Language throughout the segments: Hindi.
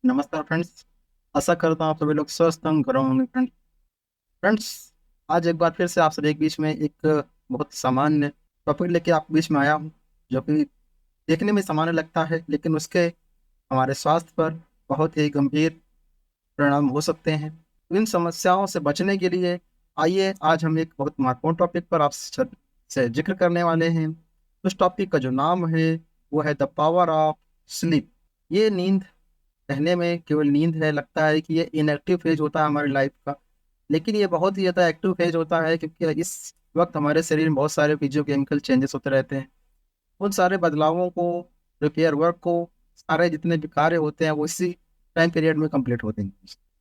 नमस्कार फ्रेंड्स। आशा करता हूँ आप सभी लोग स्वस्थ होंगे फ्रेंड्स। आज एक बार फिर से आप सभी के बीच में एक बहुत सामान्य टॉपिक लेके आप बीच में आया हूँ, जो कि देखने में सामान्य लगता है लेकिन उसके हमारे स्वास्थ्य पर बहुत ही गंभीर परिणाम हो सकते हैं। इन समस्याओं से बचने के लिए आइए आज हम एक बहुत महत्वपूर्ण टॉपिक पर आप से जिक्र करने वाले हैं। उस टॉपिक का जो नाम है वो है द पावर ऑफ स्लीप। ये नींद कहने में केवल नींद है, लगता है कि ये इनएक्टिव फेज होता है हमारी लाइफ का, लेकिन ये बहुत ही ज़्यादा एक्टिव फेज होता है क्योंकि इस वक्त हमारे शरीर में बहुत सारे फिजियोकेमिकल चेंजेस होते रहते हैं। उन सारे बदलावों को, रिपेयर वर्क को, सारे जितने भी कार्य होते हैं वो इसी टाइम पीरियड में कंप्लीट होते हैं।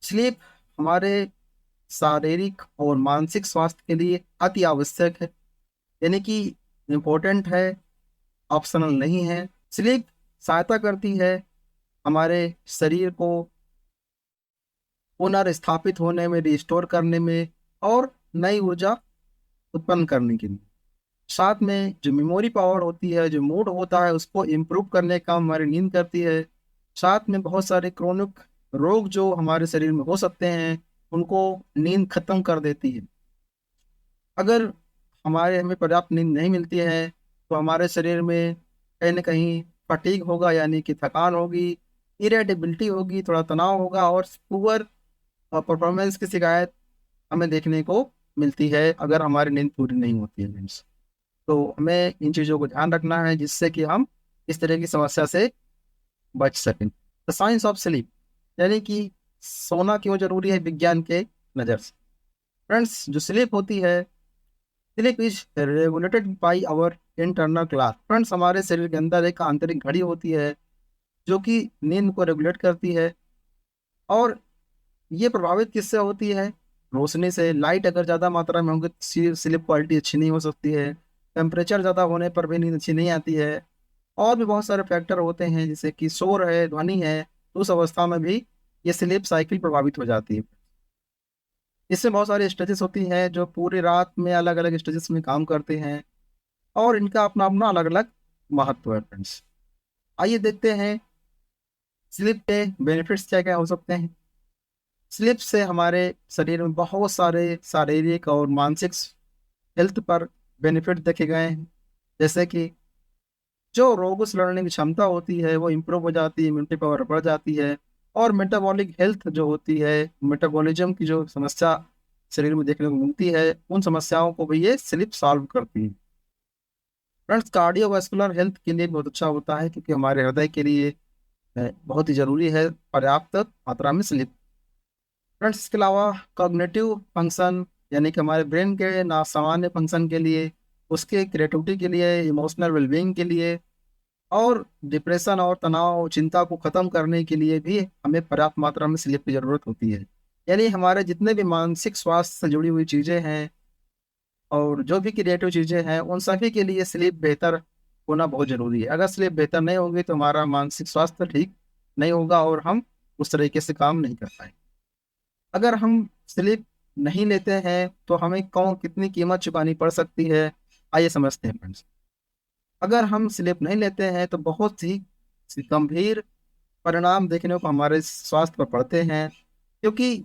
स्लीप हमारे शारीरिक और मानसिक स्वास्थ्य के लिए अति आवश्यक है, यानी कि इम्पोर्टेंट है, ऑप्शनल नहीं है। स्लीप सहायता करती है हमारे शरीर को पुनर्स्थापित होने में, रिस्टोर करने में और नई ऊर्जा उत्पन्न करने के लिए। साथ में जो मेमोरी पावर होती है, जो मूड होता है, उसको इम्प्रूव करने का हमारी नींद करती है। साथ में बहुत सारे क्रोनिक रोग जो हमारे शरीर में हो सकते हैं उनको नींद खत्म कर देती है। अगर हमें पर्याप्त नींद नहीं मिलती है तो हमारे शरीर में कहीं ना कहीं फटीग होगा, यानी कि थकान होगी, इरिटेबिलिटी होगी, थोड़ा तनाव होगा और पुअर परफॉर्मेंस की शिकायत हमें देखने को मिलती है अगर हमारी नींद पूरी नहीं होती है फ्रेंड्स। तो हमें इन चीज़ों को ध्यान रखना है जिससे कि हम इस तरह की समस्या से बच सकें। द साइंस ऑफ स्लीप, यानी कि सोना क्यों जरूरी है विज्ञान के नज़र से। फ्रेंड्स, जो स्लीप होती है, sleep is regulated by our internal clock. Friends, हमारे शरीर के अंदर एक आंतरिक घड़ी होती है जो कि नींद को रेगुलेट करती है। और ये प्रभावित किससे होती है? रोशनी से। लाइट अगर ज़्यादा मात्रा में होगी तो स्लीप क्वालिटी अच्छी नहीं हो सकती है। टेम्परेचर ज़्यादा होने पर भी नींद अच्छी नहीं आती है। और भी बहुत सारे फैक्टर होते हैं जैसे कि शोर है, ध्वनि है, तो उस अवस्था में भी ये स्लीप साइकिल प्रभावित हो जाती है। इससे बहुत सारी स्टेजेस होती हैं जो पूरी रात में अलग अलग स्टेजेस में काम करते हैं और इनका अपना अपना अलग अलग महत्व है फ्रेंड्स। आइए देखते हैं स्लीप के बेनिफिट्स क्या क्या हो सकते हैं। स्लीप से हमारे शरीर में बहुत सारे शारीरिक और मानसिक हेल्थ पर बेनिफिट देखे गए हैं। जैसे कि जो रोगों से लड़ने की क्षमता होती है वो इम्प्रूव हो जाती है, इम्यूनिटी पावर बढ़ जाती है। और मेटाबॉलिक हेल्थ जो होती है, मेटाबॉलिज्म की जो समस्या शरीर में देखने को मिलती है, उन समस्याओं को भी ये स्लिप सॉल्व करती है। फ्रेंड्स, कार्डियोवास्कुलर हेल्थ के लिए बहुत अच्छा होता है क्योंकि हमारे हृदय के लिए बहुत ही जरूरी है पर्याप्त मात्रा में स्लिप। फ्रेंड्स, इसके अलावा कॉग्निटिव फंक्शन, यानी कि हमारे ब्रेन के ना सामान्य फंक्शन के लिए, उसके क्रिएटिविटी के लिए, इमोशनल वेलबींग के लिए और डिप्रेशन और तनाव चिंता को खत्म करने के लिए भी हमें पर्याप्त मात्रा में स्लीप की जरूरत होती है। यानी हमारे जितने भी मानसिक स्वास्थ्य से जुड़ी हुई चीजें हैं और जो भी क्रिएटिव चीजें हैं उन सभी के लिए स्लीप बेहतर होना बहुत जरूरी है। अगर स्लीप बेहतर नहीं होगी तो हमारा मानसिक स्वास्थ्य ठीक नहीं होगा और हम उस तरीके से काम नहीं कर पाएंगे। अगर हम स्लीप नहीं लेते हैं तो हमें कौन कितनी कीमत चुकानी पड़ सकती है, आइए समझते हैं फ्रेंड्स। अगर हम स्लीप नहीं लेते हैं तो बहुत ही गंभीर परिणाम देखने को हमारे स्वास्थ्य पर पड़ते हैं, क्योंकि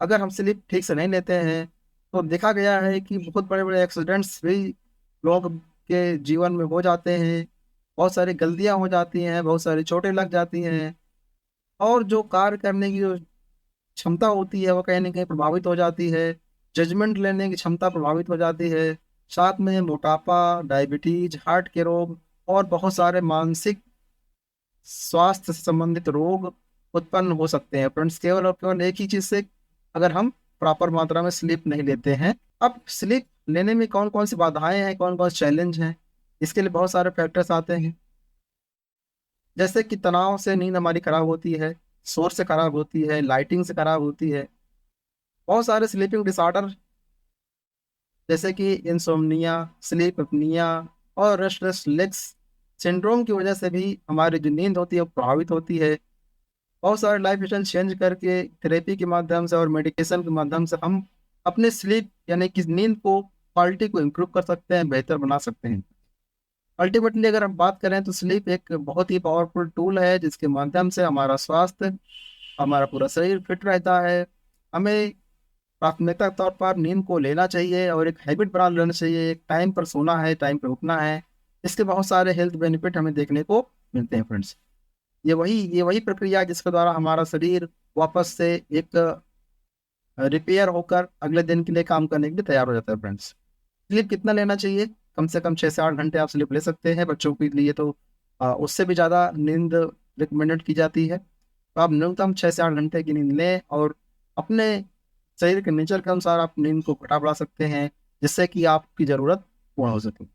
अगर हम स्लीप ठीक से नहीं लेते हैं तो देखा गया है कि बहुत बड़े बड़े एक्सीडेंट्स भी लोग के जीवन में हो जाते हैं। बहुत सारी गलतियां हो जाती हैं, बहुत सारी चोटें लग जाती हैं और जो कार्य करने की जो क्षमता होती है वो कहीं ना कहीं प्रभावित हो जाती है। जजमेंट लेने की क्षमता प्रभावित हो जाती है। साथ में मोटापा, डायबिटीज, हार्ट के रोग और बहुत सारे मानसिक स्वास्थ्य से संबंधित रोग उत्पन्न हो सकते हैं फ्रेंड्स, केवल और केवल एक ही चीज से, अगर हम प्रॉपर मात्रा में स्लीप नहीं लेते हैं। अब स्लीप लेने में कौन कौन सी बाधाएं हैं, कौन कौन से चैलेंज हैं, इसके लिए बहुत सारे फैक्टर्स आते हैं। जैसे कि तनाव से नींद हमारी खराब होती है, शोर से खराब होती है, लाइटिंग से खराब होती है। बहुत सारे स्लीपिंग डिसऑर्डर जैसे कि इंसोम्निया, स्लीप अपनिया और रेस्टलेस लेग्स सिंड्रोम की वजह से भी हमारी जो नींद होती है वो प्रभावित होती है। बहुत सारे लाइफ स्टाइल चेंज करके, थेरेपी के माध्यम से और मेडिकेशन के माध्यम से हम अपने स्लीप यानी कि नींद को, क्वालिटी को इम्प्रूव कर सकते हैं, बेहतर बना सकते हैं। अल्टीमेटली अगर हम बात करें तो स्लीप एक बहुत ही पावरफुल टूल है जिसके माध्यम से हमारा स्वास्थ्य हमारा पूरा शरीर फिट रहता है। हमें प्राथमिकता के तौर पर नींद को लेना चाहिए और एक हैबिट बना लेना चाहिए। एक टाइम पर सोना है, टाइम पर उठना है। इसके बहुत सारे हेल्थ बेनिफिट हमें देखने को मिलते हैं फ्रेंड्स। ये वही प्रक्रिया है जिसके द्वारा हमारा शरीर वापस से एक रिपेयर होकर अगले दिन के लिए काम करने के लिए तैयार हो जाता है फ्रेंड्स। स्लीप कितना लेना चाहिए? कम से कम 6 से 8 घंटे आप स्लीप ले सकते हैं। बच्चों के लिए तो उससे भी ज़्यादा नींद रिकमेंडेड की जाती है। तो आप न्यूनतम 6 से 8 घंटे की नींद लें और अपने शरीर के नेचर के अनुसार आप नींद को घटा बढ़ा सकते हैं, जिससे कि आपकी ज़रूरत पूर्ण हो सके।